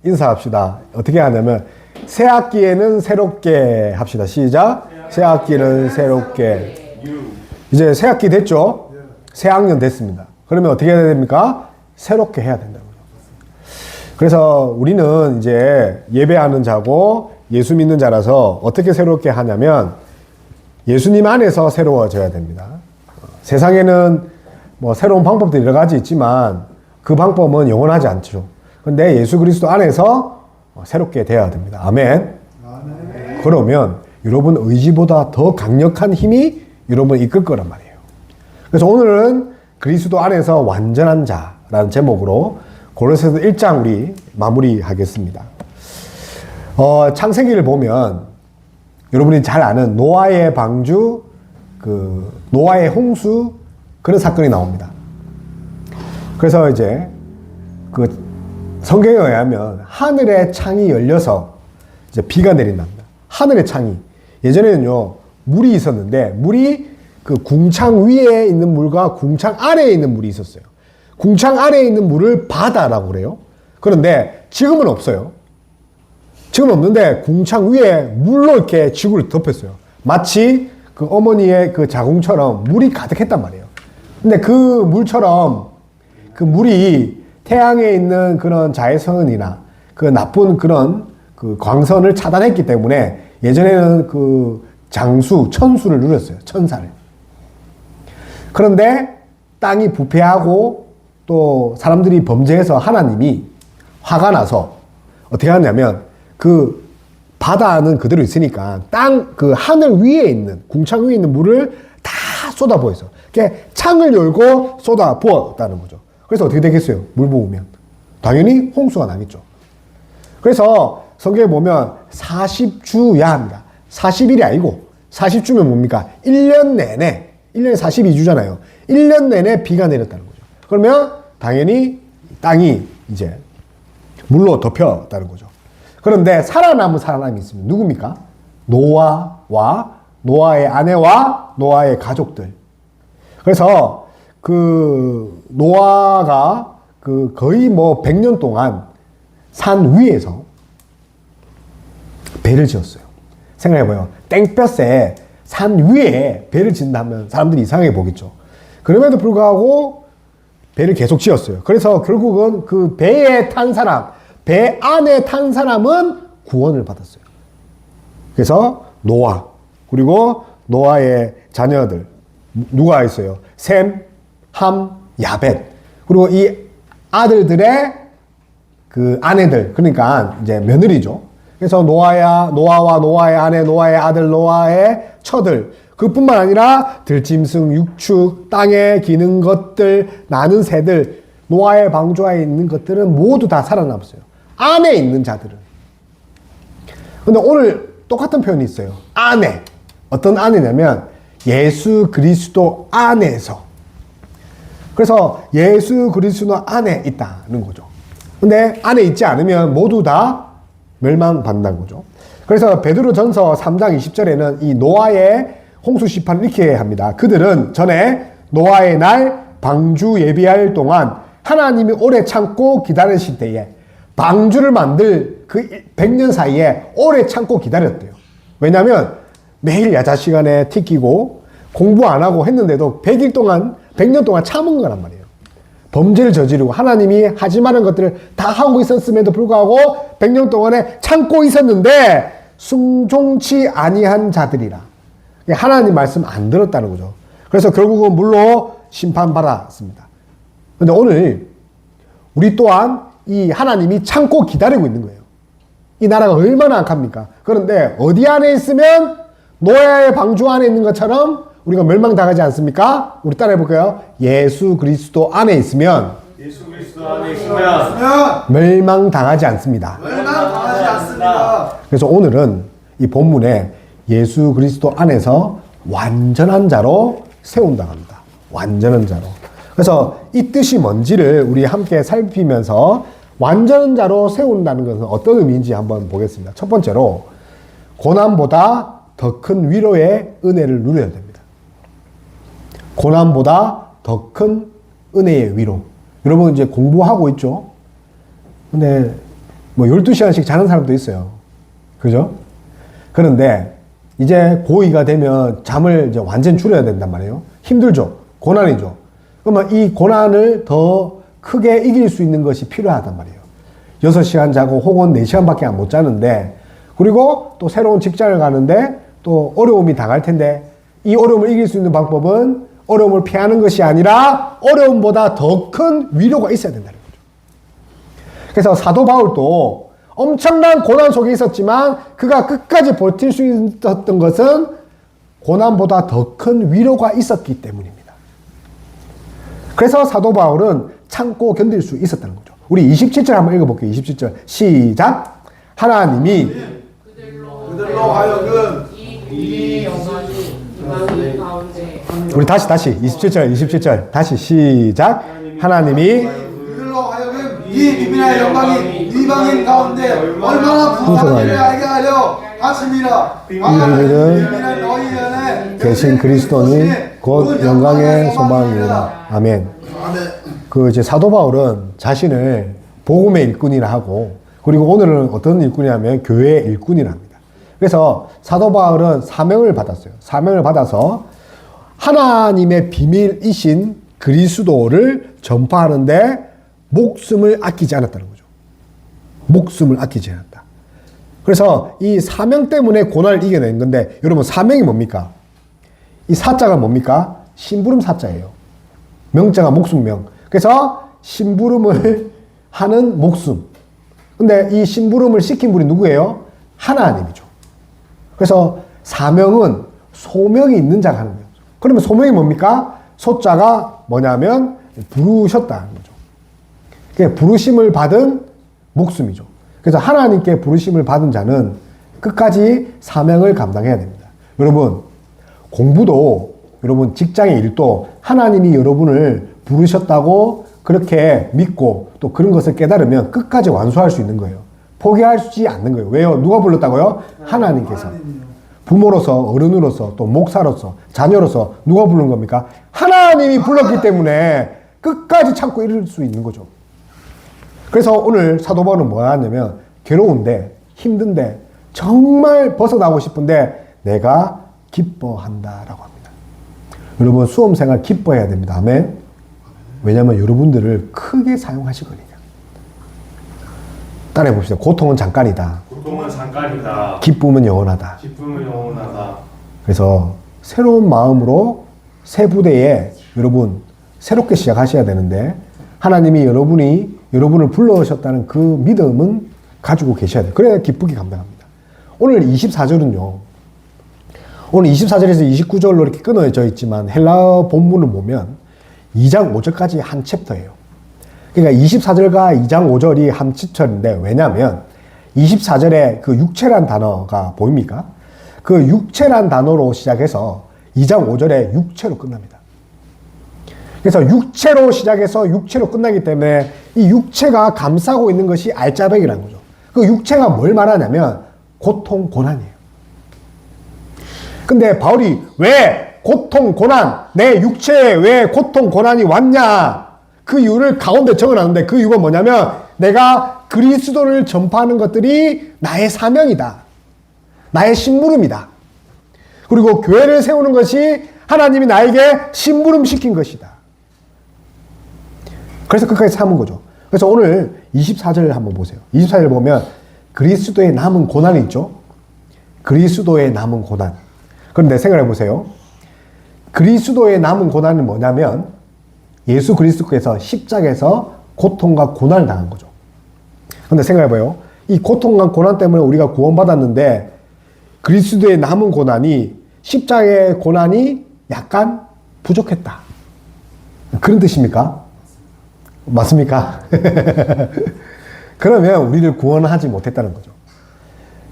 인사합시다. 어떻게 하냐면 새 학기에는 새롭게 합시다. 시작. 새 학기는 새롭게. 이제 새 학기 됐죠? 새 학년 됐습니다. 그러면 어떻게 해야 됩니까? 새롭게 해야 된다고요. 그래서 우리는 이제 예배하는 자고 예수 믿는 자라서 어떻게 새롭게 하냐면 예수님 안에서 새로워져야 됩니다. 세상에는 뭐 새로운 방법들이 여러 가지 있지만 그 방법은 영원하지 않죠. 근데 예수 그리스도 안에서 새롭게 되어야 됩니다. 아멘. 아멘. 그러면 여러분 의지보다 더 강력한 힘이 여러분을 이끌 거란 말이에요. 그래서 오늘은 그리스도 안에서 완전한 자라는 제목으로 고린도서 1장 우리 마무리하겠습니다. 창세기를 보면 여러분이 잘 아는 노아의 방주, 노아의 홍수 그런 사건이 나옵니다. 그래서 이제 성경에 의하면 하늘의 창이 열려서 이제 비가 내린답니다. 하늘의 창이. 예전에는요, 물이 있었는데, 물이 궁창 위에 있는 물과 궁창 아래에 있는 물이 있었어요. 궁창 아래에 있는 물을 바다라고 그래요. 그런데 지금은 없어요. 지금 없는데, 궁창 위에 물로 이렇게 지구를 덮였어요. 마치 어머니의 자궁처럼 물이 가득했단 말이에요. 근데 그 물처럼 그 물이 태양에 있는 그런 자외선이나 나쁜 그런 광선을 차단했기 때문에 예전에는 천수를 누렸어요. 천사를. 그런데 땅이 부패하고 또 사람들이 범죄해서 하나님이 화가 나서 어떻게 하냐면 바다는 그대로 있으니까 하늘 위에 있는, 궁창 위에 있는 물을 다 쏟아부었어요. 그러니까 창을 열고 쏟아부었다는 거죠. 그래서 어떻게 되겠어요? 물 부으면. 당연히 홍수가 나겠죠. 그래서 성경에 보면 40주야 합니다. 40일이 아니고 40주면 뭡니까? 1년 내내, 1년에 42주잖아요. 1년 내내 비가 내렸다는 거죠. 그러면 당연히 땅이 이제 물로 덮였다는 거죠. 그런데 살아남은 사람이 있습니다. 누굽니까? 노아와 노아의 아내와 노아의 가족들. 그래서 노아가 거의 100년 동안 산 위에서 배를 지었어요. 생각해봐요. 땡볕에 산 위에 배를 짓는다면 사람들이 이상하게 보겠죠. 그럼에도 불구하고 배를 계속 지었어요. 그래서 결국은 그 배에 탄 사람, 배 안에 탄 사람은 구원을 받았어요. 그래서 노아, 그리고 노아의 자녀들, 누가 있어요? 셈, 함, 야벳. 그리고 이 아들들의 아내들, 그러니까 이제 며느리죠. 그래서 노아와 노아의 아내, 노아의 아들, 노아의 처들. 그뿐만 아니라 들짐승, 육축, 땅에 기는 것들, 나는 새들, 노아의 방주하에 있는 것들은 모두 다 살아남았어요. 안에 있는 자들은. 근데 오늘 똑같은 표현이 있어요. 안에. 어떤 안에냐면 예수 그리스도 안에서. 그래서 예수 그리스도 안에 있다는 거죠. 근데 안에 있지 않으면 모두 다 멸망받는다는 거죠. 그래서 베드로전서 3장 20절에는 이 노아의 홍수 심판을 이렇게 합니다. 그들은 전에 노아의 날 방주 예비할 동안 하나님이 오래 참고 기다리실 때에 방주를 만들 100년 사이에 오래 참고 기다렸대요. 왜냐하면 매일 야자 시간에 튀기고 공부 안 하고 했는데도 100년 동안 참은 거란 말이에요. 범죄를 저지르고 하나님이 하지 말은 것들을 다 하고 있었음에도 불구하고 100년 동안에 참고 있었는데 순종치 아니한 자들이라. 하나님 말씀 안 들었다는 거죠. 그래서 결국은 물로 심판받았습니다. 그런데 오늘 우리 또한 이 하나님이 참고 기다리고 있는 거예요. 이 나라가 얼마나 악합니까? 그런데 어디 안에 있으면 노아의 방주 안에 있는 것처럼 우리가 멸망당하지 않습니까? 우리 따라해 볼까요? 예수 그리스도 안에 있으면 멸망당하지 않습니다. 멸망당하지 않습니다. 그래서 오늘은 이 본문에 예수 그리스도 안에서 완전한 자로 세운다고 합니다. 완전한 자로. 그래서 이 뜻이 뭔지를 우리 함께 살피면서 완전한 자로 세운다는 것은 어떤 의미인지 한번 보겠습니다. 첫 번째로 고난보다 더 큰 위로의 은혜를 누려야 됩니다. 고난보다 더 큰 은혜의 위로. 여러분 이제 공부하고 있죠? 근데 뭐 12시간씩 자는 사람도 있어요. 그죠? 그런데 이제 고2가 되면 잠을 이제 완전 줄여야 된단 말이에요. 힘들죠. 고난이죠. 그러면 이 고난을 더 크게 이길 수 있는 것이 필요하단 말이에요. 6시간 자고 혹은 4시간밖에 못 자는데, 그리고 또 새로운 직장을 가는데 또 어려움이 당할 텐데, 이 어려움을 이길 수 있는 방법은 어려움을 피하는 것이 아니라 어려움보다 더 큰 위로가 있어야 된다는 거죠. 그래서 사도 바울도 엄청난 고난 속에 있었지만 그가 끝까지 버틸 수 있었던 것은 고난보다 더 큰 위로가 있었기 때문입니다. 그래서 사도 바울은 참고 견딜 수 있었다는 거죠. 우리 27절 한번 읽어볼게요. 27절 시작. 하나님이 그들로 하여금 이 영광이 이방인 가운데 우리 다시 27절 다시 시작. 하나님이 그들로 하여금 이 비밀의 영광이 이방인 가운데 얼마나 풍성한지를 알게 하려 하심이라. 비밀은 너희 안에 계신 그리스도니 곧 영광의 소망이라. 아멘. 그 이제 사도 바울은 자신을 복음의 일꾼이라 하고, 그리고 오늘은 어떤 일꾼이냐면 교회의 일꾼이라 합니다. 그래서 사도 바울은 사명을 받았어요. 사명을 받아서 하나님의 비밀이신 그리스도를 전파하는데 목숨을 아끼지 않았다는 거죠. 목숨을 아끼지 않았다. 그래서 이 사명 때문에 고난을 이겨낸 건데, 여러분 사명이 뭡니까? 이 사자가 뭡니까? 심부름 사자예요. 명자가 목숨명. 그래서 심부름을 하는 목숨. 근데 이 심부름을 시킨 분이 누구예요? 하나님이죠. 그래서 사명은 소명이 있는 자가 하는 거예요. 그러면 소명이 뭡니까? 소자가 뭐냐면 부르셨다는 거죠. 그게 부르심을 받은 목숨이죠. 그래서 하나님께 부르심을 받은 자는 끝까지 사명을 감당해야 됩니다. 여러분, 공부도, 여러분 직장의 일도 하나님이 여러분을 부르셨다고 그렇게 믿고 또 그런 것을 깨달으면 끝까지 완수할 수 있는 거예요. 포기하지 않는 거예요. 왜요? 누가 불렀다고요? 하나님께서. 부모로서, 어른으로서, 또 목사로서, 자녀로서 누가 부른 겁니까? 하나님이 불렀기 때문에 끝까지 참고 이룰 수 있는 거죠. 그래서 오늘 사도 바울은 뭐 하냐면, 괴로운데, 힘든데, 정말 벗어나고 싶은데 내가 기뻐한다라고 합니다. 여러분 수험생활 기뻐해야 됩니다. 아멘. 왜냐하면 여러분들을 크게 사용하시거든요. 따라해 봅시다. 고통은 잠깐이다. 고통은 잠깐이다. 기쁨은 영원하다. 기쁨은 영원하다. 그래서 새로운 마음으로 새 부대에 여러분 새롭게 시작하셔야 되는데, 하나님이 여러분을 불러오셨다는 그 믿음은 가지고 계셔야 돼요. 그래야 기쁘게 감당합니다. 오늘 24절은요. 오늘 24절에서 29절로 이렇게 끊어져 있지만 헬라어 본문을 보면 2장 5절까지 한 챕터예요. 그러니까 24절과 2장 5절이 한 챕터인데, 왜냐하면 24절에 그 육체란 단어가 보입니까? 그 육체란 단어로 시작해서 2장 5절에 육체로 끝납니다. 그래서 육체로 시작해서 육체로 끝나기 때문에 이 육체가 감싸고 있는 것이 알짜배기라는 거죠. 그 육체가 뭘 말하냐면 고통, 고난이에요. 근데 바울이 왜 고통, 고난, 내 육체에 왜 고통, 고난이 왔냐? 그 이유를 가운데 적어놨는데, 그 이유가 뭐냐면 내가 그리스도를 전파하는 것들이 나의 사명이다. 나의 심부름이다. 그리고 교회를 세우는 것이 하나님이 나에게 심부름 시킨 것이다. 그래서 끝까지 참은 거죠. 그래서 오늘 24절 한번 보세요. 24절 보면 그리스도의 남은 고난이 있죠. 그리스도의 남은 고난. 그런데 생각해 보세요. 그리스도의 남은 고난은 뭐냐면 예수 그리스도께서 십자가에서 고통과 고난을 당한 거죠. 그런데 생각해 봐요. 이 고통과 고난 때문에 우리가 구원받았는데 그리스도의 남은 고난이, 십자가의 고난이 약간 부족했다. 그런 뜻입니까? 맞습니까? 그러면 우리를 구원하지 못했다는 거죠.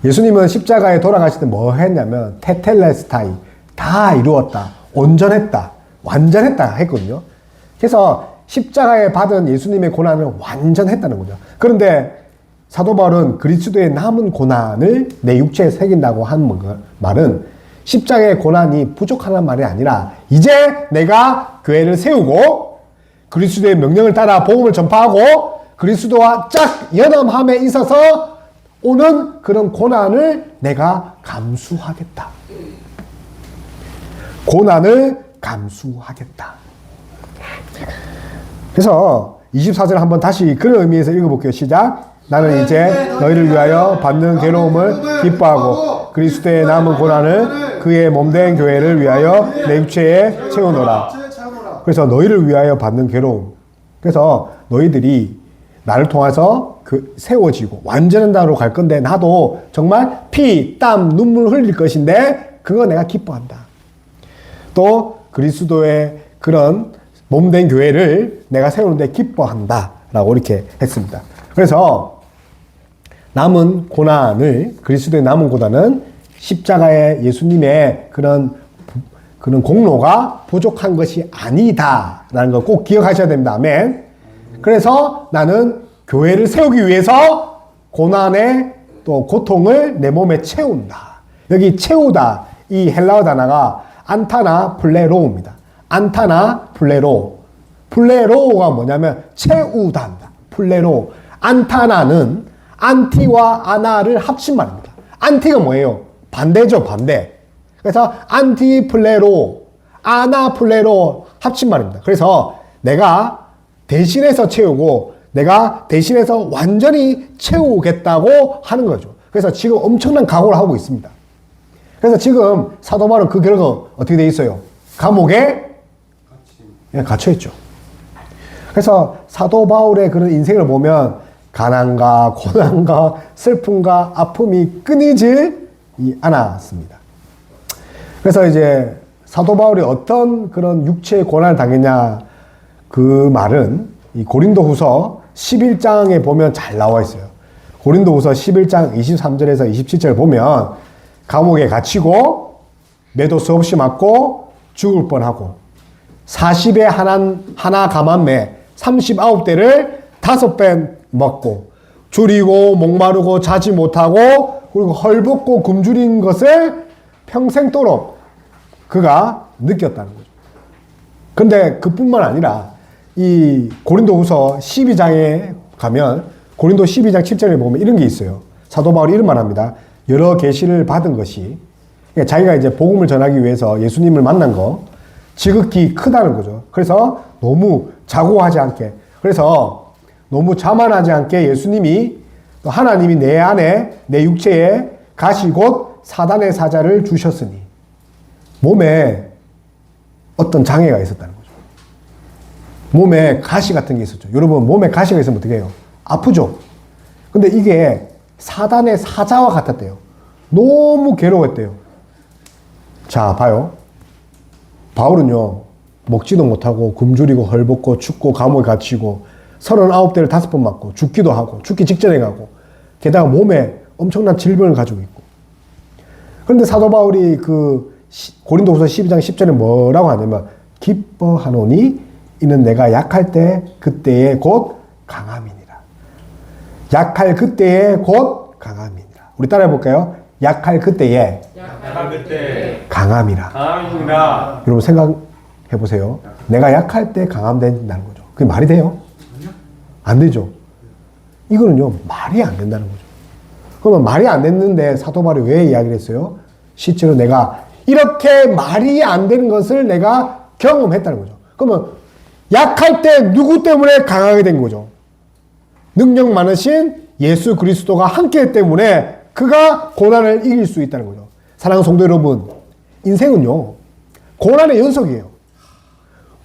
예수님은 십자가에 돌아가실 때 뭐 했냐면 테텔레스타이, 다 이루었다, 온전했다, 완전했다 했거든요. 그래서 십자가에 받은 예수님의 고난을 완전했다는 거죠. 그런데 사도 바울은 그리스도의 남은 고난을 내 육체에 새긴다고 한 말은 십자가의 고난이 부족하다는 말이 아니라 이제 내가 교회를 세우고 그리스도의 명령을 따라 복음을 전파하고 그리스도와 짝 연합함에 있어서 오는 그런 고난을 내가 감수하겠다. 고난을 감수하겠다. 그래서 24절 한번 다시 그런 의미에서 읽어볼게요. 시작. 나는 이제 너희를 위하여 받는 괴로움을 기뻐하고 그리스도의 남은 고난을 그의 몸된 교회를 위하여 내 육체에 채우노라. 그래서 너희를 위하여 받는 괴로움. 그래서 너희들이 나를 통해서 세워지고 완전한 나로 갈 건데 나도 정말 피, 땀, 눈물 흘릴 것인데 그거 내가 기뻐한다. 또 그리스도의 그런 몸된 교회를 내가 세우는데 기뻐한다 라고 이렇게 했습니다. 그래서 남은 고난을, 그리스도의 남은 고난은 십자가의 예수님의 그런 공로가 부족한 것이 아니다 라는 걸 꼭 기억하셔야 됩니다. 아멘. 그래서 나는 교회를 세우기 위해서 고난의 또 고통을 내 몸에 채운다. 여기 채우다, 이 헬라어 단어가 안타나 플레로우입니다. 안타나 플레로. 플레로우가 뭐냐면 채우다입니다. 플레로. 안타나는 안티와 아나를 합친 말입니다. 안티가 뭐예요? 반대죠, 반대. 그래서 안티 플레로, 아나 플레로 합친 말입니다. 그래서 내가 대신해서 채우고 내가 대신해서 완전히 채우겠다고 하는 거죠. 그래서 지금 엄청난 각오를 하고 있습니다. 그래서 지금 사도 바울은 그 결과 어떻게 돼 있어요? 감옥에 갇혀 있죠. 그래서 사도 바울의 그런 인생을 보면 가난과 고난과 슬픔과 아픔이 끊이질 않았습니다. 그래서 이제 사도 바울이 어떤 그런 육체의 고난을 당했냐, 그 말은 이 고린도후서 11장에 보면 잘 나와 있어요. 고린도후서 11장 23절에서 27절 보면 감옥에 갇히고 매도 수없이 맞고 죽을 뻔하고 40에 하나 감한매 39대를 5배 먹고 줄이고 목마르고 자지 못하고 그리고 헐벗고 굶주린 것을 평생도록 그가 느꼈다는 거죠. 그런데 그뿐만 아니라 이 고린도후서 12장에 가면 고린도 12장 7절에 보면 이런 게 있어요. 사도 바울이 이런 말 합니다. 여러 계시를 받은 것이 그러니까 자기가 이제 복음을 전하기 위해서 예수님을 만난 거 지극히 크다는 거죠. 그래서 너무 자고하지 않게, 그래서 너무 자만하지 않게 예수님이 또 하나님이 내 안에 내 육체에 가시 곧 사단의 사자를 주셨으니 몸에 어떤 장애가 있었다는 거죠. 몸에 가시 같은 게 있었죠. 여러분 몸에 가시가 있으면 어떻게 해요? 아프죠. 근데 이게 사단의 사자와 같았대요. 너무 괴로웠대요. 자, 봐요. 바울은요, 먹지도 못하고 굶주리고 헐벗고 춥고 감옥에 갇히고 39대를 5번 맞고 죽기도 하고 죽기 직전에 가고 게다가 몸에 엄청난 질병을 가지고 있고. 그런데 사도 바울이 그 고린도후서 12장 10절에 뭐라고 하냐면 기뻐하노니 이는 내가 약할 때 그때에 곧 강함이니라. 약할 그때에 곧 강함이니라. 우리 따라해 볼까요? 약할 그때에 강함이라. 강함이라. 여러분 생각해 보세요. 내가 약할 때 강함 된다는 거죠. 그게 말이 돼요? 안 되죠. 이거는요 말이 안 된다는 거죠. 그러면 말이 안 됐는데 사도 바울이 왜 이야기를 했어요? 실제로 내가 이렇게 말이 안 되는 것을 내가 경험했다는 거죠. 그러면 약할 때 누구 때문에 강하게 된 거죠? 능력 많으신 예수 그리스도가 함께했기 때문에 그가 고난을 이길 수 있다는 거죠. 사랑하는 성도 여러분, 인생은요 고난의 연속이에요.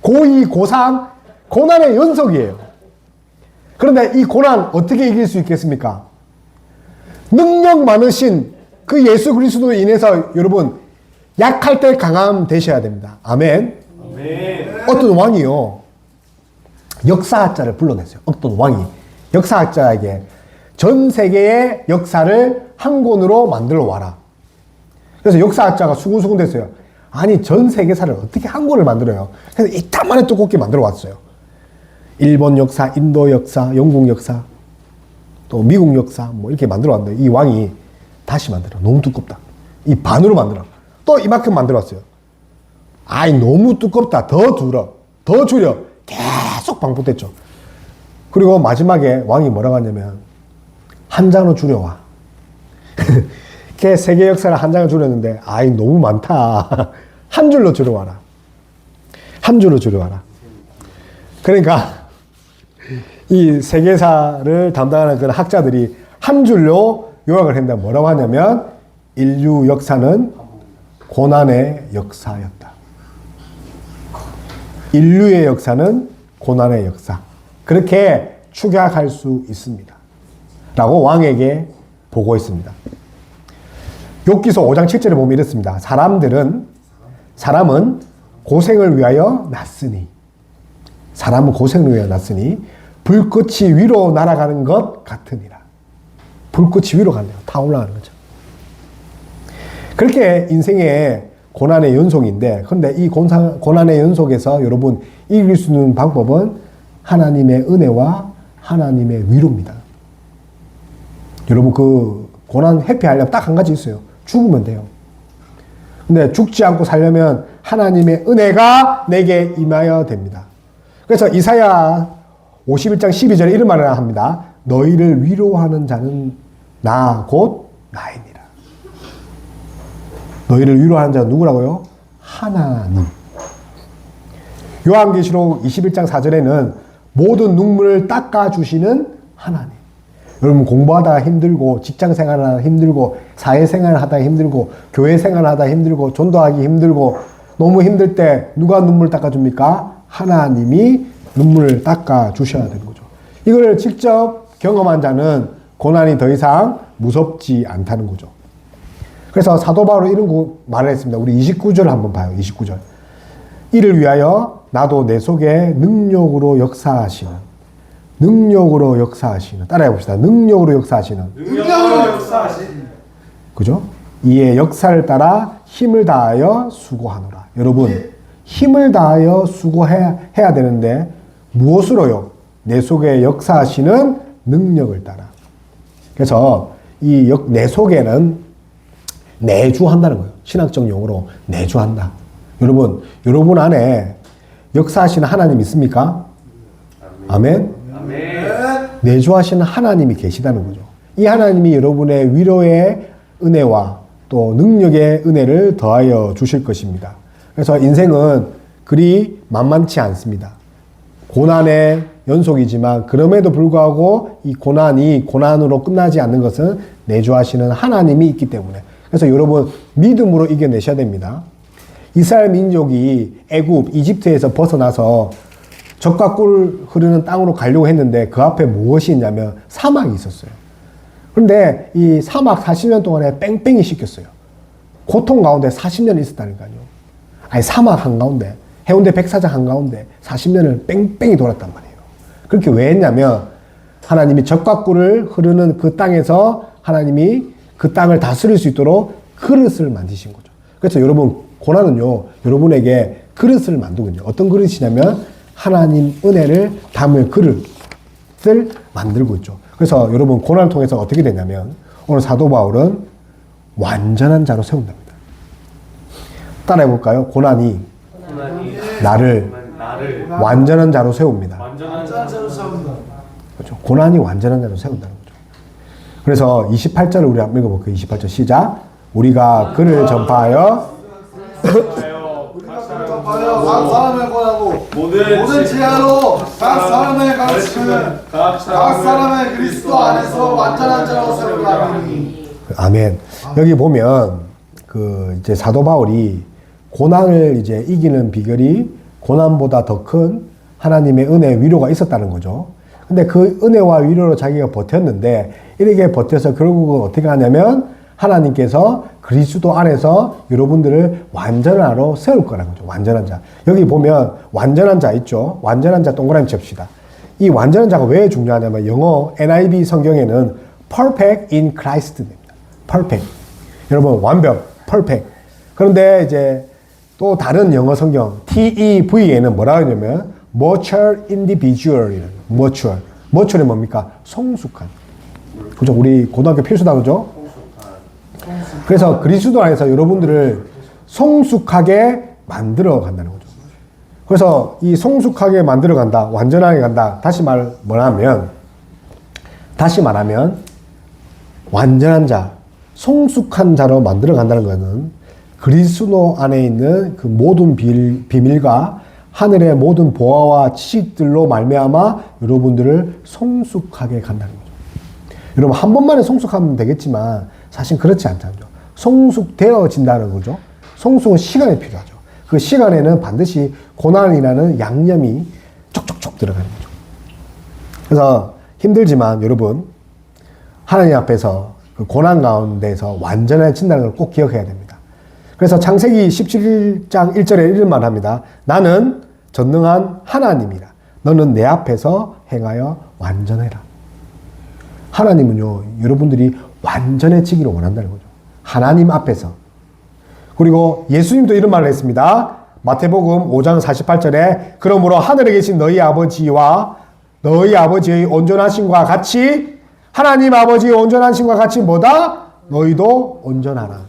고2, 고3 고난의 연속이에요. 그런데 이 고난 어떻게 이길 수 있겠습니까? 능력 많으신 그 예수 그리스도로 인해서 여러분 약할 때 강함 되셔야 됩니다. 아멘. 아멘. 어떤 왕이요 역사학자를 불러냈어요. 어떤 왕이 역사학자에게 전 세계의 역사를 한 권으로 만들어 와라. 그래서 역사학자가 수군수군 됐어요. 아니 전 세계사를 어떻게 한 권을 만들어요? 그래서 이따만한 두껍게 만들어 왔어요. 일본 역사, 인도 역사, 영국 역사, 또 미국 역사 뭐 이렇게 만들어 왔는데 이 왕이 다시 만들어. 너무 두껍다. 이 반으로 만들어. 또 이만큼 만들어 왔어요. 아이 너무 두껍다. 더 줄여. 계속 반복됐죠. 그리고 마지막에 왕이 뭐라고 하냐면 한 장으로 줄여와. 걔 세계 역사를 한 장을 줄였는데 아이 너무 많다. 한 줄로 줄여와라. 한 줄로 줄여와라. 그러니까 이 세계사를 담당하는 그런 학자들이 한 줄로 요약을 했는데 뭐라고 하냐면 인류 역사는 고난의 역사였다. 인류의 역사는 고난의 역사. 그렇게 축약할 수 있습니다. 라고 왕에게 보고했습니다. 욥기서 5장 7절에 보면 이렇습니다. 사람은 고생을 위하여 났으니 사람은 고생을 위하여 났으니 불꽃이 위로 날아가는 것 같으니라. 불꽃이 위로 가네요. 타 올라가는 거죠. 그렇게 인생의 고난의 연속인데, 근데 이 고난의 연속에서 여러분 이길 수 있는 방법은 하나님의 은혜와 하나님의 위로입니다. 여러분 그 고난 회피하려면 딱 한 가지 있어요. 죽으면 돼요. 근데 죽지 않고 살려면 하나님의 은혜가 내게 임하여 됩니다. 그래서 이사야 51장 12절에 이런 말을 합니다. 너희를 위로하는 자는 나 곧 나이니라. 너희를 위로하는 자는 누구라고요? 하나님. 요한계시록 21장 4절에는 모든 눈물을 닦아주시는 하나님. 여러분 공부하다가 힘들고 직장생활을 하다 힘들고 사회생활을 하다 힘들고 교회생활을 하다 힘들고 전도하기 힘들고 너무 힘들 때 누가 눈물 닦아줍니까? 하나님이 눈물을 닦아주셔야 되는 거죠. 이걸 직접 경험한 자는 고난이 더 이상 무섭지 않다는 거죠. 그래서 사도 바울은 이런 말을 했습니다. 우리 29절 한번 봐요. 29절. 이를 위하여 나도 내 속에 능력으로 역사하시는 따라해 봅시다. 능력으로 역사하시는 그죠? 이의 역사를 따라 힘을 다하여 수고하노라. 여러분 힘을 다하여 수고해야 되는데 무엇으로요? 내 속에 역사하시는 능력을 따라. 그래서 이 내 속에는 내주한다는 거예요. 신학적 용어로 내주한다. 여러분 안에 역사하시는 하나님 있습니까? 아멘. 내주하시는 하나님이 계시다는 거죠. 이 하나님이 여러분의 위로의 은혜와 또 능력의 은혜를 더하여 주실 것입니다. 그래서 인생은 그리 만만치 않습니다. 고난의 연속이지만 그럼에도 불구하고 이 고난이 고난으로 끝나지 않는 것은 내주하시는 하나님이 있기 때문에. 그래서 여러분 믿음으로 이겨내셔야 됩니다. 이스라엘 민족이 애굽, 이집트에서 벗어나서 젖과 꿀 흐르는 땅으로 가려고 했는데 그 앞에 무엇이 있냐면 사막이 있었어요. 그런데 이 사막 40년 동안에 뺑뺑이 씻겼어요. 고통 가운데 40년 있었다니까요. 아니 사막 한가운데 해운대 백사장 한가운데 40년을 뺑뺑이 돌았단 말이에요. 그렇게 왜 했냐면 하나님이 젖과 꿀을 흐르는 그 땅에서 하나님이 그 땅을 다스릴 수 있도록 그릇을 만드신 거죠. 그래서 여러분 고난은요 여러분에게 그릇을 만들거든요. 어떤 그릇이냐면 하나님 은혜를 담을 그릇을 만들고 있죠. 그래서 여러분 고난을 통해서 어떻게 되냐면 오늘 사도 바울은 완전한 자로 세운답니다. 따라해 볼까요? 고난이 나를 완전한 자로 세웁니다. 그렇죠. 고난이 완전한 자로 세운다는 거죠. 그래서 28절을 우리 한번 읽어볼게요. 28절 시작. 우리가 그를 전파하여 각 사람을 권하고 모든 지하로 각 사람을 가르치는 각 사람의 그리스도 안에서 완전한 자로 세우라. 아멘. 여기 보면 그 이제 사도 바울이 고난을 이제 이기는 비결이 고난보다 더 큰 하나님의 은혜 위로가 있었다는 거죠. 근데 그 은혜와 위로로 자기가 버텼는데 이렇게 버텨서 결국은 어떻게 하냐면 하나님께서 그리스도 안에서 여러분들을 완전한 자로 세울 거라는 거죠. 완전한 자. 여기 보면 완전한 자 있죠. 완전한 자 동그라미 칩시다. 이 완전한 자가 왜 중요하냐면 영어 NIV 성경에는 perfect in Christ입니다. perfect. 여러분 완벽, perfect. 그런데 이제 또 다른 영어 성경 TEV에는 뭐라 하냐면 mature individual이라는 mature. mature이 뭡니까? 성숙한. 그죠? 우리 고등학교 필수 단어죠? 그래서 그리스도 안에서 여러분들을 성숙하게 만들어 간다는 거죠. 그래서 이 성숙하게 만들어 간다, 완전하게 간다. 다시 말하면 완전한 자, 성숙한 자로 만들어 간다는 것은 그리스도 안에 있는 그 모든 비밀과 하늘의 모든 보화와 지식들로 말미암아 여러분들을 성숙하게 간다는 거죠. 여러분 한 번만에 성숙하면 되겠지만 사실 그렇지 않죠. 성숙되어진다는 거죠. 성숙은 시간이 필요하죠. 그 시간에는 반드시 고난이라는 양념이 촉촉촉 들어가는 거죠. 그래서 힘들지만 여러분 하나님 앞에서 그 고난 가운데서 완전해진다는 걸 꼭 기억해야 됩니다. 그래서 창세기 17장 1절에 이런 말 합니다. 나는 전능한 하나님이라. 너는 내 앞에서 행하여 완전해라. 하나님은요, 여러분들이 완전해지기를 원한다는 거죠. 하나님 앞에서. 그리고 예수님도 이런 말을 했습니다. 마태복음 5장 48절에 그러므로 하늘에 계신 너희 아버지와 너희 아버지의 온전하심과 같이 하나님 아버지의 온전하심과 같이 뭐다? 너희도 온전하라.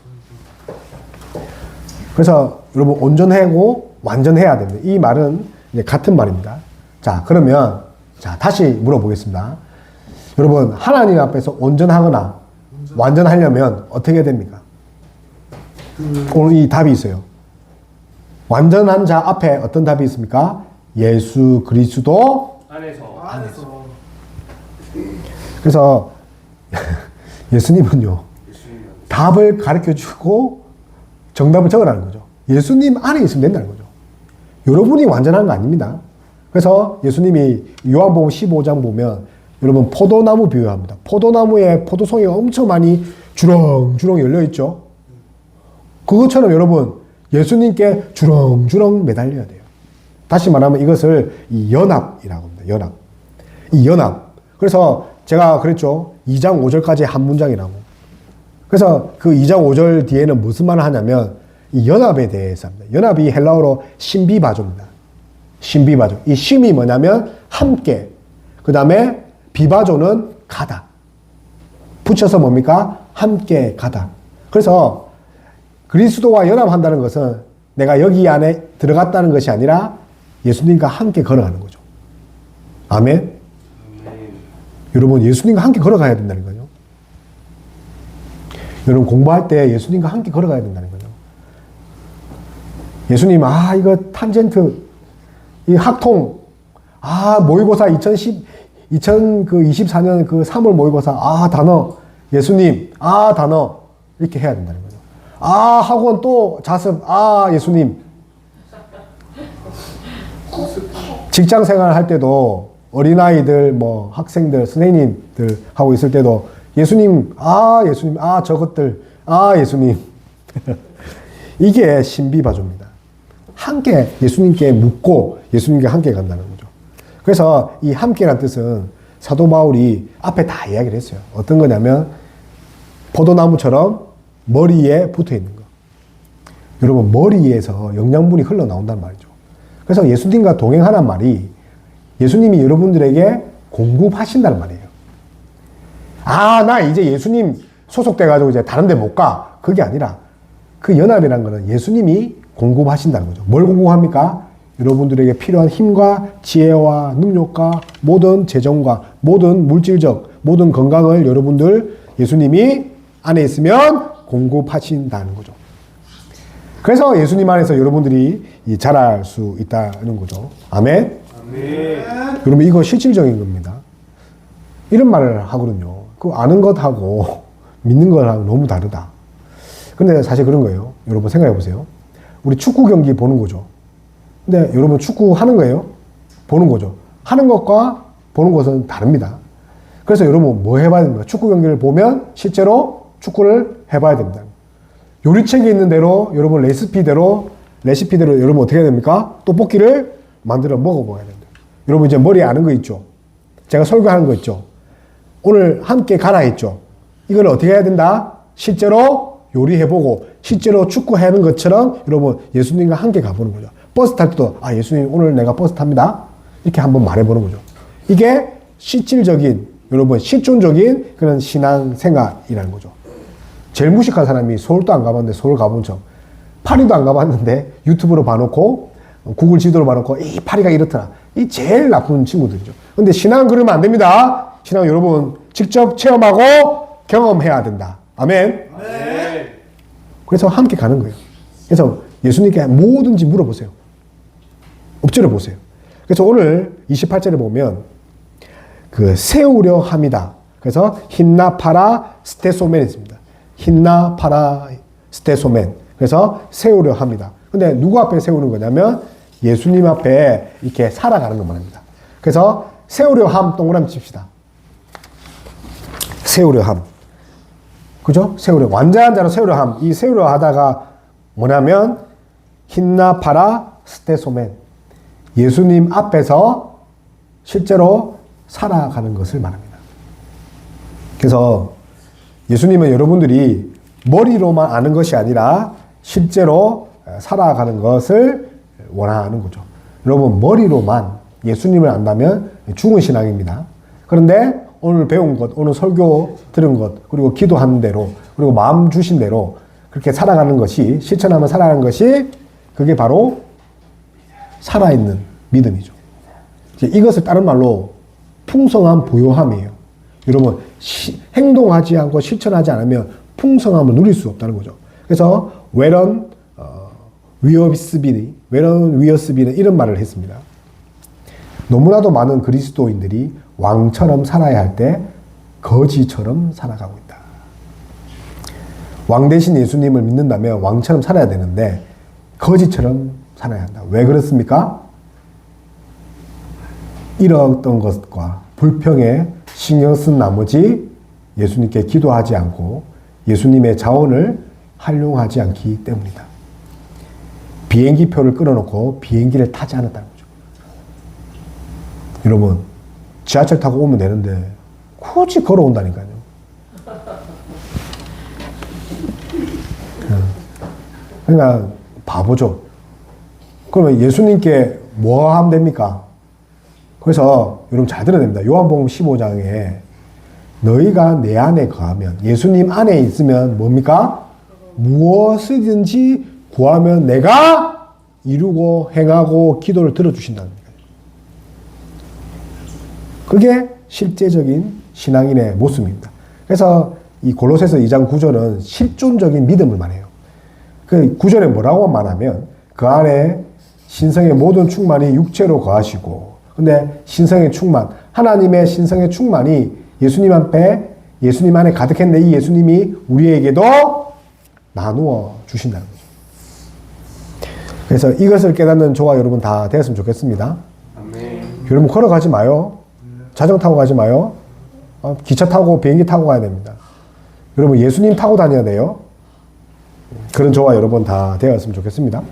그래서 여러분 온전하고 완전해야 됩니다. 이 말은 이제 같은 말입니다. 자, 그러면 다시 물어보겠습니다. 여러분 하나님 앞에서 온전하거나 완전하려면 어떻게 됩니까? 오늘 이 답이 있어요. 완전한 자 앞에 어떤 답이 있습니까? 예수 그리스도 안에서. 그래서 예수님은요 답을 가르쳐 주고 정답을 적으라는 거죠. 예수님 안에 있으면 된다는 거죠. 여러분이 완전한 거 아닙니다. 그래서 예수님이 요한복음 15장 보면 여러분 포도나무 비유합니다. 포도나무에 포도송이가 엄청 많이 주렁주렁 열려 있죠. 그것처럼 여러분 예수님께 주렁주렁 매달려야 돼요. 다시 말하면 이것을 이 연합이라고 합니다. 연합. 이 연합. 그래서 제가 그랬죠. 2장 5절까지 한 문장이라고. 그래서 그 2장 5절 뒤에는 무슨 말을 하냐면 이 연합에 대해서 합니다. 연합이 헬라어로 신비바조입니다. 신비바조. 이 심이 뭐냐면 함께. 그 다음에 비바조는 가다. 붙여서 뭡니까? 함께 가다. 그래서 그리스도와 연합한다는 것은 내가 여기 안에 들어갔다는 것이 아니라 예수님과 함께 걸어가는 거죠. 아멘. 여러분 예수님과 함께 걸어가야 된다는 거죠. 여러분 공부할 때 예수님과 함께 걸어가야 된다는 거죠. 예수님 이거 탄젠트 이 학통 모의고사 2024년 그 3월 모의고사 단어 예수님 단어 이렇게 해야 된다는 거죠. 학원 또 자습 예수님. 직장 생활 할 때도 어린아이들 뭐 학생들 선생님들 하고 있을 때도 예수님 예수님 저것들 예수님. 이게 신비바조입니다. 함께 예수님께 묻고 예수님께 함께 간다는 거죠. 그래서 이 함께란 뜻은 사도 바울이 앞에 다 이야기를 했어요. 어떤 거냐면 포도나무처럼 머리에 붙어 있는 거. 여러분 머리에서 영양분이 흘러나온다는 말이죠. 그래서 예수님과 동행하는 말이 예수님이 여러분들에게 공급하신다는 말이에요. 나 이제 예수님 소속돼가지고 이제 다른 데 못 가. 그게 아니라 그 연합이라는 거는 예수님이 공급하신다는 거죠. 뭘 공급합니까? 여러분들에게 필요한 힘과 지혜와 능력과 모든 재정과 모든 물질적, 모든 건강을 여러분들 예수님이 안에 있으면 공급하신다는 거죠. 그래서 예수님 안에서 여러분들이 자랄 수 있다는 거죠. 아멘? 아멘. 여러분 이거 실질적인 겁니다. 이런 말을 하거든요. 그 아는 것하고 믿는 것하고 너무 다르다. 근데 사실 그런 거예요. 여러분 생각해 보세요. 우리 축구 경기 보는 거죠. 근데 여러분 축구 하는 거예요? 보는 거죠. 하는 것과 보는 것은 다릅니다. 그래서 여러분 뭐 해봐야 됩니까? 축구 경기를 보면 실제로 축구를 해봐야 됩니다. 요리책에 있는 대로 여러분 레시피대로 여러분 어떻게 해야 됩니까? 떡볶이를 만들어 먹어봐야 됩니다. 여러분 이제 머리에 아는 거 있죠? 제가 설교하는 거 있죠? 오늘 함께 가라 했죠? 이걸 어떻게 해야 된다? 실제로 요리해보고 실제로 축구하는 것처럼 여러분 예수님과 함께 가보는 거죠. 버스 탈 때도 예수님 오늘 내가 버스 탑니다. 이렇게 한번 말해보는 거죠. 이게 실질적인 여러분 실존적인 그런 신앙생활이라는 거죠. 제일 무식한 사람이 서울도 안 가봤는데 서울 가본 척, 파리도 안 가봤는데 유튜브로 봐놓고 구글 지도를 봐놓고 이 파리가 이렇더라. 이 제일 나쁜 친구들이죠. 근데 신앙은 그러면 안 됩니다. 신앙은 여러분 직접 체험하고 경험해야 된다. 아멘. 그래서 함께 가는 거예요. 그래서 예수님께 뭐든지 물어보세요. 엎드려 보세요. 그래서 오늘 28절에 보면 그 세우려 함이다. 그래서 힌나 파라 스테소멘이 있습니다. 힌나 파라 스테소멘. 그래서 세우려 합니다. 근데 누구 앞에 세우는 거냐면 예수님 앞에 이렇게 살아가는 거 말입니다. 그래서 세우려 함 동그라미 칩시다. 세우려 함. 그죠? 세우려. 완전한 자로 세우려 함. 이 세우려 하다가 뭐냐면 힌나 파라 스테소멘. 예수님 앞에서 실제로 살아가는 것을 말합니다. 그래서 예수님은 여러분들이 머리로만 아는 것이 아니라 실제로 살아가는 것을 원하는 거죠. 여러분 머리로만 예수님을 안다면 죽은 신앙입니다. 그런데 오늘 배운 것, 오늘 설교 들은 것, 그리고 기도하는 대로, 그리고 마음 주신 대로 그렇게 살아가는 것이, 실천하면 살아가는 것이 그게 바로 살아있는 믿음이죠. 이것을 다른 말로 풍성한 부요함이에요. 여러분 행동하지 않고 실천하지 않으면 풍성함을 누릴 수 없다는 거죠. 그래서 웨런 위어스비는 이런 말을 했습니다. 너무나도 많은 그리스도인들이 왕처럼 살아야 할 때 거지처럼 살아가고 있다. 왕 대신 예수님을 믿는다면 왕처럼 살아야 되는데 거지처럼 살아야 한다. 왜 그렇습니까? 잃었던 것과 불평에 신경 쓴 나머지 예수님께 기도하지 않고 예수님의 자원을 활용하지 않기 때문이다. 비행기 표를 끊어놓고 비행기를 타지 않았다는 거죠. 여러분 지하철 타고 오면 되는데 굳이 걸어온다니까요. 그러니까 바보죠. 그러면 예수님께 뭐 하면 됩니까? 그래서 여러분 잘 들어야 됩니다. 요한복음 15장에 너희가 내 안에 거하면, 예수님 안에 있으면 뭡니까? 무엇이든지 구하면 내가 이루고 행하고 기도를 들어주신다는 거예요. 그게 실제적인 신앙인의 모습입니다. 그래서 이 골로새서 2장 9절은 실존적인 믿음을 말해요. 그 9절에 뭐라고 말하면 그 안에 신성의 모든 충만이 육체로 거하시고, 근데 신성의 충만, 하나님의 신성의 충만이 예수님 앞에, 예수님 안에 가득했는데 이 예수님이 우리에게도 나누어 주신다는 거죠. 그래서 이것을 깨닫는 저와 여러분 다 되었으면 좋겠습니다. 아멘. 여러분 걸어가지 마요. 자전거 타고 가지 마요. 기차 타고 비행기 타고 가야 됩니다. 여러분 예수님 타고 다녀야 돼요. 그런 저와 여러분 다 되었으면 좋겠습니다.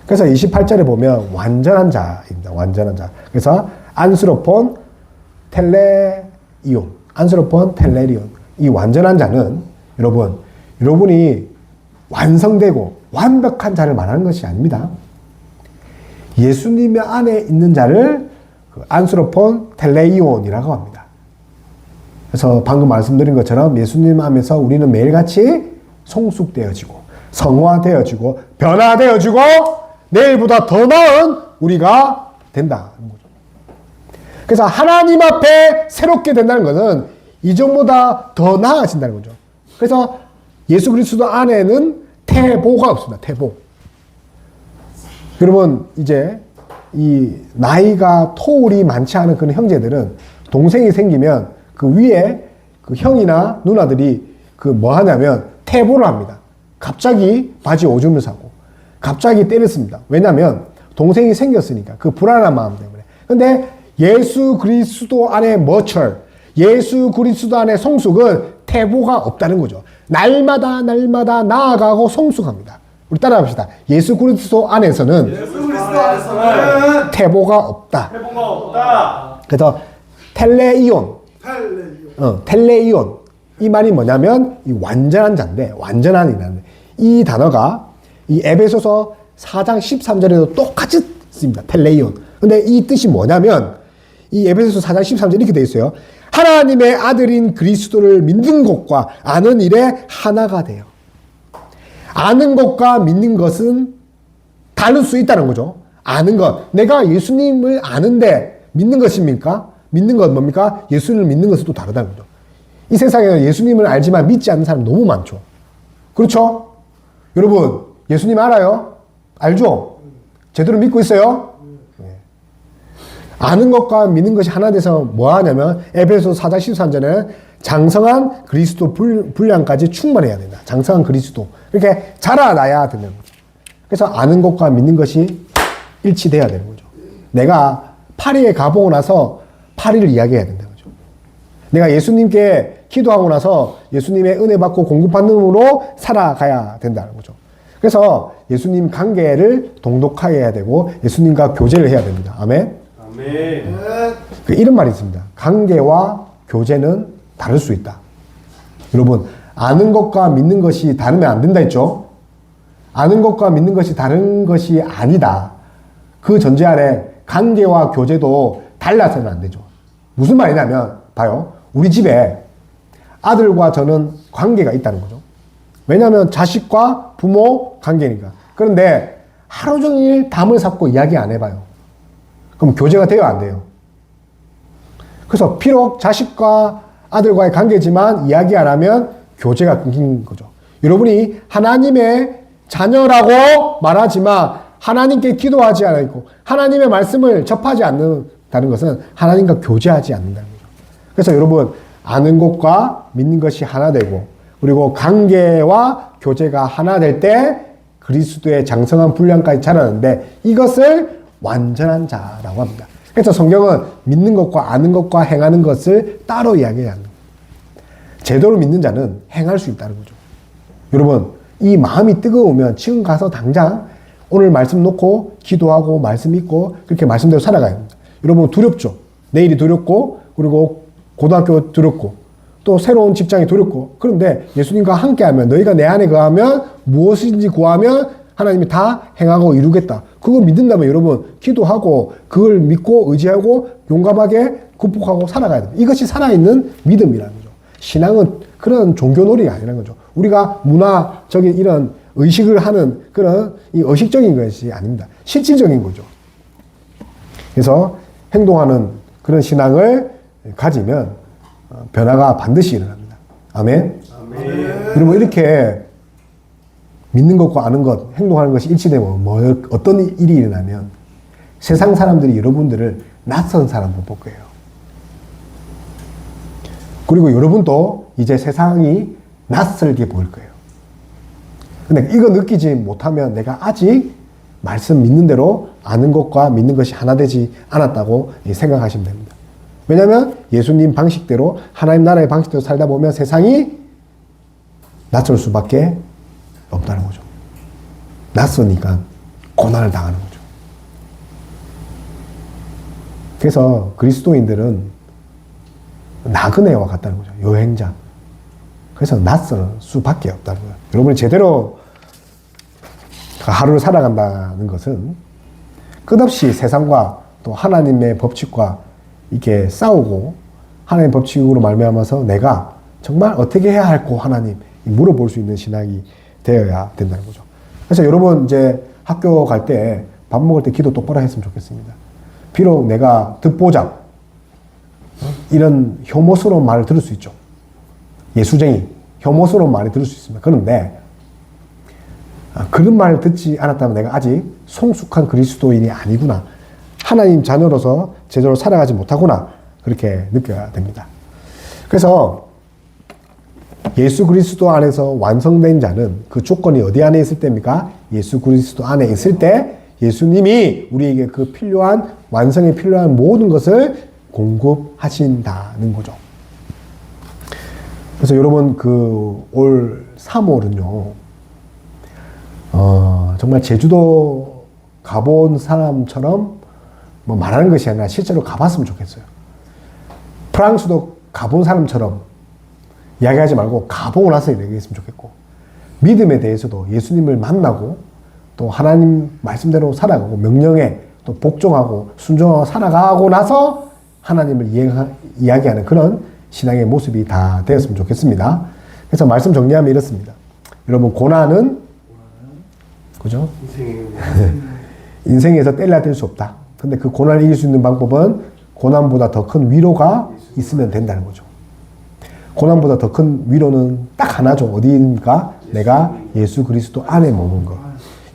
그래서 28절에 보면 완전한 자입니다. 완전한 자. 그래서 안스로폰 텔레이온. 안스로폰 텔레리온. 이 완전한 자는 여러분이 완성되고 완벽한 자를 말하는 것이 아닙니다. 예수님의 안에 있는 자를 안스로폰 텔레이온이라고 합니다. 그래서 방금 말씀드린 것처럼 예수님 안에서 우리는 매일같이 성숙되어지고 성화되어지고 변화되어지고 내일보다 더 나은 우리가 된다는 거죠. 그래서 하나님 앞에 새롭게 된다는 것은 이전보다 더 나아진다는 거죠. 그래서 예수 그리스도 안에는 태보가 없습니다. 태보. 여러분 이제 이 나이가 터울이 많지 않은 그런 형제들은 동생이 생기면 그 위에 그 형이나 누나들이 그 뭐 하냐면 태보를 합니다. 갑자기 바지 오줌을 사고 갑자기 때를 씁니다. 왜냐하면 동생이 생겼으니까 그 불안한 마음 때문에. 근데 예수 그리스도 안에 머철, 예수 그리스도 안에 성숙은 태보가 없다는 거죠. 날마다 나아가고 성숙합니다. 우리 따라합시다. 예수 그리스도 안에서는 태보가 없다. 해보가 없다. 그래서 텔레이온. 이 말이 뭐냐면 이 완전한 자인데, 완전한이라는 이 단어가 이 에베소서 4장 13절에도 똑같이 씁니다. 텔레이온. 근데 이 뜻이 뭐냐면 이 에베소서 4장 13절 이렇게 되어 있어요. 하나님의 아들인 그리스도를 믿는 것과 아는 일에 하나가 돼요. 아는 것과 믿는 것은 다를 수 있다는 거죠. 아는 것. 내가 예수님을 아는데 믿는 것입니까? 믿는 건 뭡니까? 예수님을 믿는 것은 또 다르다는 거죠. 이 세상에는 예수님을 알지만 믿지 않는 사람 너무 많죠. 그렇죠? 여러분, 예수님 알아요? 알죠? 제대로 믿고 있어요? 네. 아는 것과 믿는 것이 하나 돼서 뭐 하냐면 에베소 4장 13절에는 장성한 그리스도 분량까지 충만해야 된다. 장성한 그리스도. 이렇게 자라나야 되는 거죠. 그래서 아는 것과 믿는 것이 일치돼야 되는 거죠. 내가 파리에 가보고 나서 파리를 이야기해야 된다는 거죠. 내가 예수님께 기도하고 나서 예수님의 은혜 받고 공급받는으로 살아가야 된다는 거죠. 그래서 예수님 관계를 동독하게 해야 되고 예수님과 교제를 해야 됩니다. 아멘. 아멘. 이런 말이 있습니다. 관계와 교제는 다를 수 있다. 여러분, 아는 것과 믿는 것이 다르면 안 된다 했죠? 아는 것과 믿는 것이 다른 것이 아니다. 그 전제 아래 관계와 교제도 달라서는 안 되죠. 무슨 말이냐면, 봐요. 우리 집에 아들과 저는 관계가 있다는 거죠. 왜냐하면 자식과 부모 관계니까. 그런데 하루 종일 담을 삽고 이야기 안 해봐요. 그럼 교제가 돼요, 안 돼요? 그래서 비록 자식과 아들과의 관계지만 이야기 안 하면 교제가 끊긴 거죠. 여러분이 하나님의 자녀라고 말하지만 하나님께 기도하지 않고 하나님의 말씀을 접하지 않는다는 것은 하나님과 교제하지 않는다는 거죠. 그래서 여러분, 아는 것과 믿는 것이 하나 되고 그리고 관계와 교제가 하나 될 때 그리스도의 장성한 분량까지 자라는데 이것을 완전한 자라고 합니다. 그래서 성경은 믿는 것과 아는 것과 행하는 것을 따로 이야기해야 합니다. 제대로 믿는 자는 행할 수 있다는 거죠. 여러분, 이 마음이 뜨거우면 지금 가서 당장 오늘 말씀 놓고 기도하고 말씀 읽고 그렇게 말씀대로 살아가야 합니다. 여러분, 두렵죠? 내일이 두렵고 그리고 고등학교 두렵고 또 새로운 직장이 두렵고 그런데 예수님과 함께하면 너희가 내 안에 거하면 무엇인지 구하면 하나님이 다 행하고 이루겠다. 그거 믿는다면 여러분 기도하고 그걸 믿고 의지하고 용감하게 극복하고 살아가야 됩니다. 이것이 살아있는 믿음이라는 거죠. 신앙은 그런 종교놀이가 아니라는 거죠. 우리가 문화적인 이런 의식을 하는 그런 이 의식적인 것이 아닙니다. 실질적인 거죠. 그래서 행동하는 그런 신앙을 가지면 변화가 반드시 일어납니다. 아멘. 아멘. 여러분 이렇게 믿는 것과 아는 것, 행동하는 것이 일치되면 어떤 일이 일어나면 세상 사람들이 여러분들을 낯선 사람으로 볼 거예요. 그리고 여러분도 이제 세상이 낯설게 보일 거예요. 근데 이거 느끼지 못하면 내가 아직 말씀 믿는 대로 아는 것과 믿는 것이 하나 되지 않았다고 생각하시면 됩니다. 왜냐하면 예수님 방식대로 하나님 나라의 방식대로 살다 보면 세상이 낯설 수밖에 없다는 거죠. 낯서니까 고난을 당하는 거죠. 그래서 그리스도인들은 나그네와 같다는 거죠. 여행자. 그래서 낯설 수밖에 없다는 거예요. 여러분이 제대로 하루를 살아간다는 것은 끝없이 세상과 또 하나님의 법칙과 이렇게 싸우고 하나님의 법칙으로 말미암아서 내가 정말 어떻게 해야 할고 하나님 물어볼 수 있는 신앙이 되어야 된다는 거죠. 그래서 여러분 이제 학교 갈 때 밥 먹을 때 기도 똑바로 했으면 좋겠습니다. 비록 내가 듣보잡 이런 혐오스러운 말을 들을 수 있죠. 예수쟁이 혐오스러운 말을 들을 수 있습니다. 그런데 그런 말을 듣지 않았다면 내가 아직 성숙한 그리스도인이 아니구나. 하나님 자녀로서 제대로 살아가지 못하구나. 그렇게 느껴야 됩니다. 그래서 예수 그리스도 안에서 완성된 자는 그 조건이 어디 안에 있을 때입니까? 예수 그리스도 안에 있을 때 예수님이 우리에게 그 필요한 완성에 필요한 모든 것을 공급하신다는 거죠. 그래서 여러분 그 올 3월은요 정말 제주도 가본 사람처럼 뭐 말하는 것이 아니라 실제로 가봤으면 좋겠어요. 프랑스도 가본 사람처럼 이야기하지 말고 가보고 나서 얘기했으면 좋겠고 믿음에 대해서도 예수님을 만나고 또 하나님 말씀대로 살아가고 명령에 또 복종하고 순종하고 살아가고 나서 하나님을 이야기하는 그런 신앙의 모습이 다 되었으면 좋겠습니다. 그래서 말씀 정리하면 이렇습니다. 여러분 고난은 그죠? 인생에서 뗄래야 뗄 수 없다. 근데 그 고난을 이길 수 있는 방법은 고난보다 더 큰 위로가 있으면 된다는 거죠. 고난보다 더 큰 위로는 딱 하나죠. 어디인가? 내가 예수 그리스도 안에 머문 것.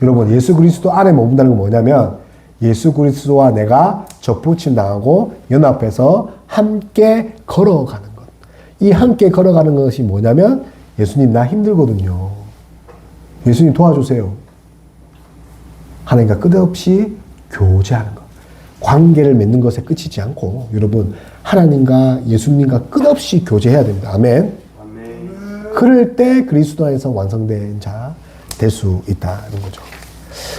여러분, 예수 그리스도 안에 머문다는 건 뭐냐면 예수 그리스도와 내가 접붙임 당하고 연합해서 함께 걸어가는 것. 이 함께 걸어가는 것이 뭐냐면 예수님 나 힘들거든요. 예수님 도와주세요. 하나님과 끝없이 교제하는 것. 관계를 맺는 것에 끝이지 않고 여러분 하나님과 예수님과 끝없이 교제해야 됩니다. 아멘. 아멘. 그럴 때 그리스도 안에서 완성된 자 될 수 있다는 거죠.